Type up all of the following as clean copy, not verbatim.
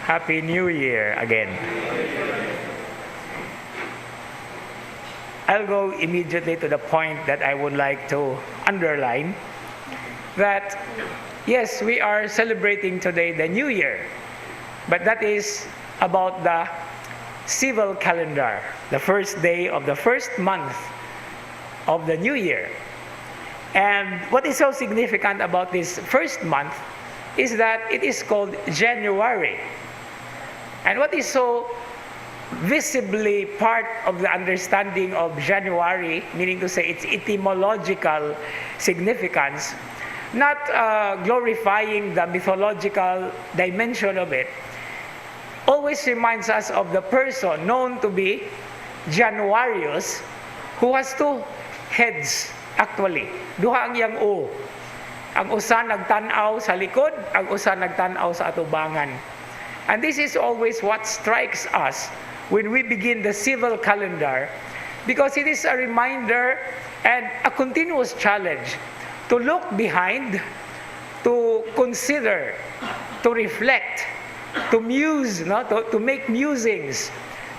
Happy New Year again. I'll go immediately to the point that I would like to underline, that yes, we are celebrating today the New Year, but that is about the civil calendar, the first day of the first month of the New Year. And what is so significant about this first month is that it is called January. And what is so visibly part of the understanding of January, meaning to say its etymological significance, not glorifying the mythological dimension of it, always reminds us of the person known to be Januarius, who has two heads actually. Duha ang yang O. Ang usa nagtanaw sa likod, ang usa nagtanaw sa atubangan. And this is always what strikes us when we begin the civil calendar, because it is a reminder and a continuous challenge to look behind, to consider, to reflect, to muse, to make musings,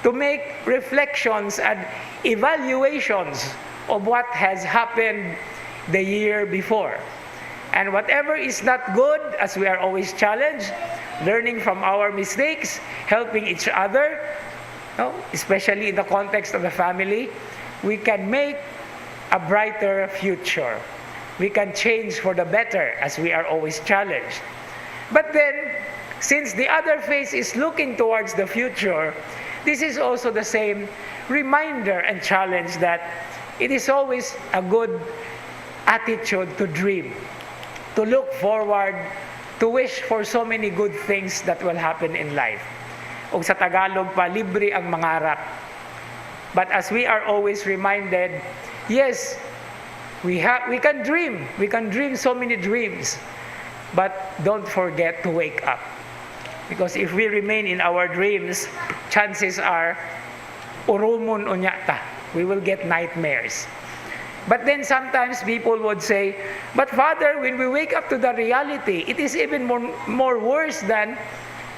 to make reflections and evaluations of what has happened the year before. And whatever is not good, as we are always challenged, learning from our mistakes, helping each other, especially in the context of the family, we can make a brighter future. We can change for the better, as we are always challenged. But then, since the other face is looking towards the future, this is also the same reminder and challenge that it is always a good attitude to dream, to look forward, to wish for so many good things that will happen in life. O sa Tagalog pa, libre ang mangarap. But as we are always reminded, yes, we can dream. We can dream so many dreams. But don't forget to wake up. Because if we remain in our dreams, chances are, urumon unyata. We will get nightmares. But then sometimes people would say, but Father, when we wake up to the reality, it is even more worse than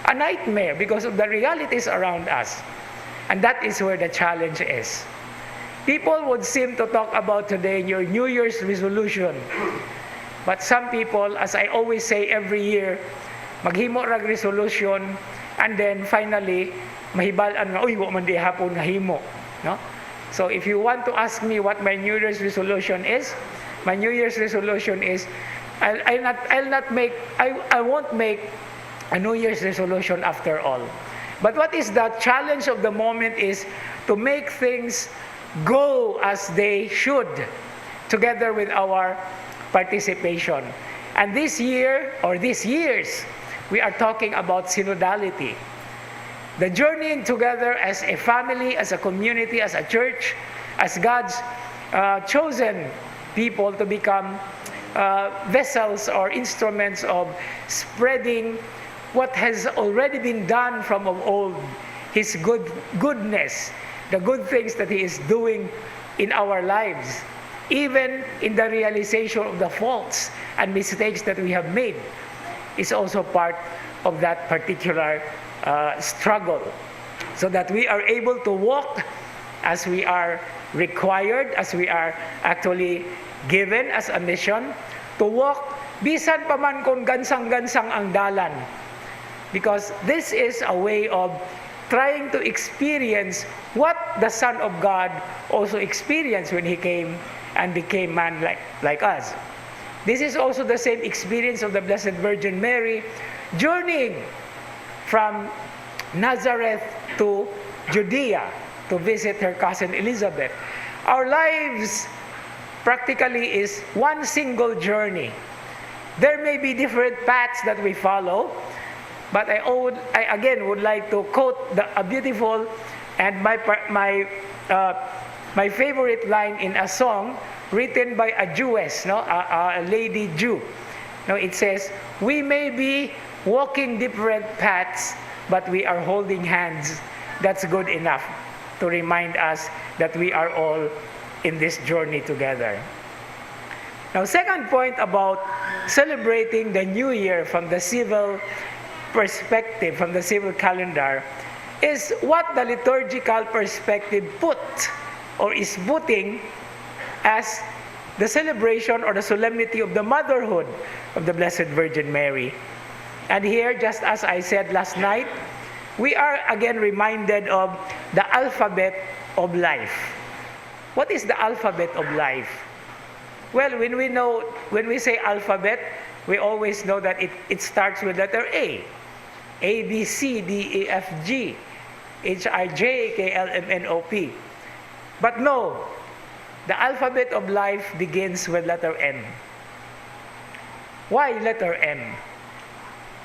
a nightmare because of the realities around us. And that is where the challenge is. People would seem to talk about today your New Year's resolution. But some people, as I always say every year, maghimo rag resolution, and then finally, mahibalan nga, uy, wa man di hapon nga himo. No? So if you want to ask me what my New Year's resolution is, my New Year's resolution is, I won't make a New Year's resolution after all. But what is the challenge of the moment is to make things go as they should, together with our participation. And this year, or these years, we are talking about synodality. The journeying together as a family, as a community, as a church, as God's chosen people to become vessels or instruments of spreading what has already been done from of old, His goodness, the good things that He is doing in our lives, even in the realization of the faults and mistakes that we have made, is also part of that particular struggle, so that we are able to walk as we are required, as we are actually given as a mission, to walk bisan pa man kung gansang-gansang ang dalan. Because this is a way of trying to experience what the Son of God also experienced when He came and became man like us. This is also the same experience of the Blessed Virgin Mary journeying from Nazareth to Judea to visit her cousin Elizabeth. Our lives practically is one single journey. There may be different paths that we follow, but I again would like to quote a beautiful and my favorite line in a song written by a Jewess, a lady Jew. It says, "We may be walking different paths, but we are holding hands." That's good enough to remind us that we are all in this journey together. Now, second point about celebrating the New Year from the civil perspective, from the civil calendar, is what the liturgical perspective put or is putting as the celebration or the solemnity of the motherhood of the Blessed Virgin Mary. And here, just as I said last night, we are again reminded of the alphabet of life. What is the alphabet of life? Well, when we say alphabet, we always know that it starts with letter A. A, B, C, D, E, F, G, H, I, J, K, L, M, N, O, P. But no, the alphabet of life begins with letter M. Why letter M?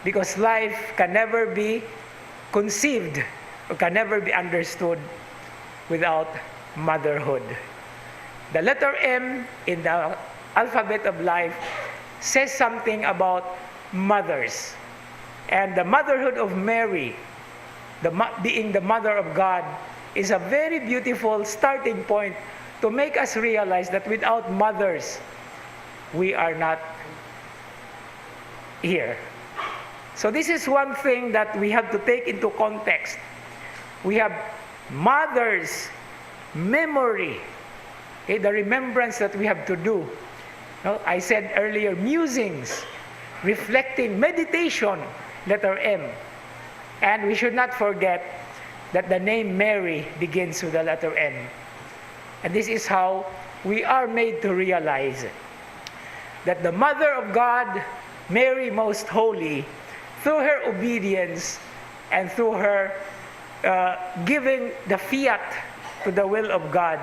Because life can never be conceived or can never be understood without motherhood. The letter M in the alphabet of life says something about mothers. And the motherhood of Mary, being the mother of God, is a very beautiful starting point to make us realize that without mothers, we are not here. So this is one thing that we have to take into context. We have mother's memory, okay, the remembrance that we have to do. No, I said earlier, musings, reflecting, meditation, letter M. And we should not forget that the name Mary begins with the letter M. And this is how we are made to realize that the Mother of God, Mary Most Holy, through her obedience and through her giving the fiat to the will of God,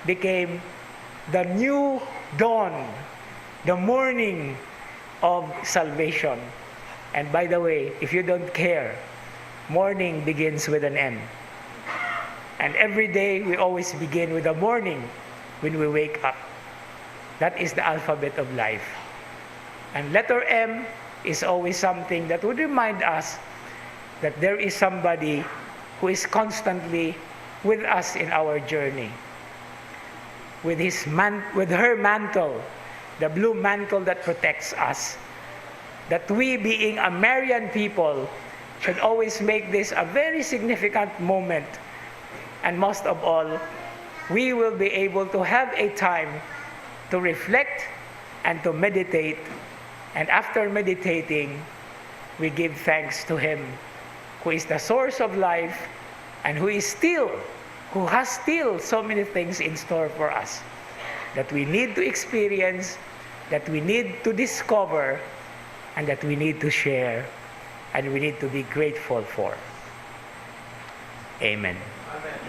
became the new dawn, the morning of salvation. And by the way, if you don't care, morning begins with an M. And every day we always begin with the morning when we wake up. That is the alphabet of life. And letter M is always something that would remind us that there is somebody who is constantly with us in our journey. With her mantle, the blue mantle that protects us. That we, being a Marian people, should always make this a very significant moment. And most of all, we will be able to have a time to reflect and to meditate. And after meditating, we give thanks to Him, who is the source of life and who has still so many things in store for us that we need to experience, that we need to discover, and that we need to share, and we need to be grateful for. Amen. Amen.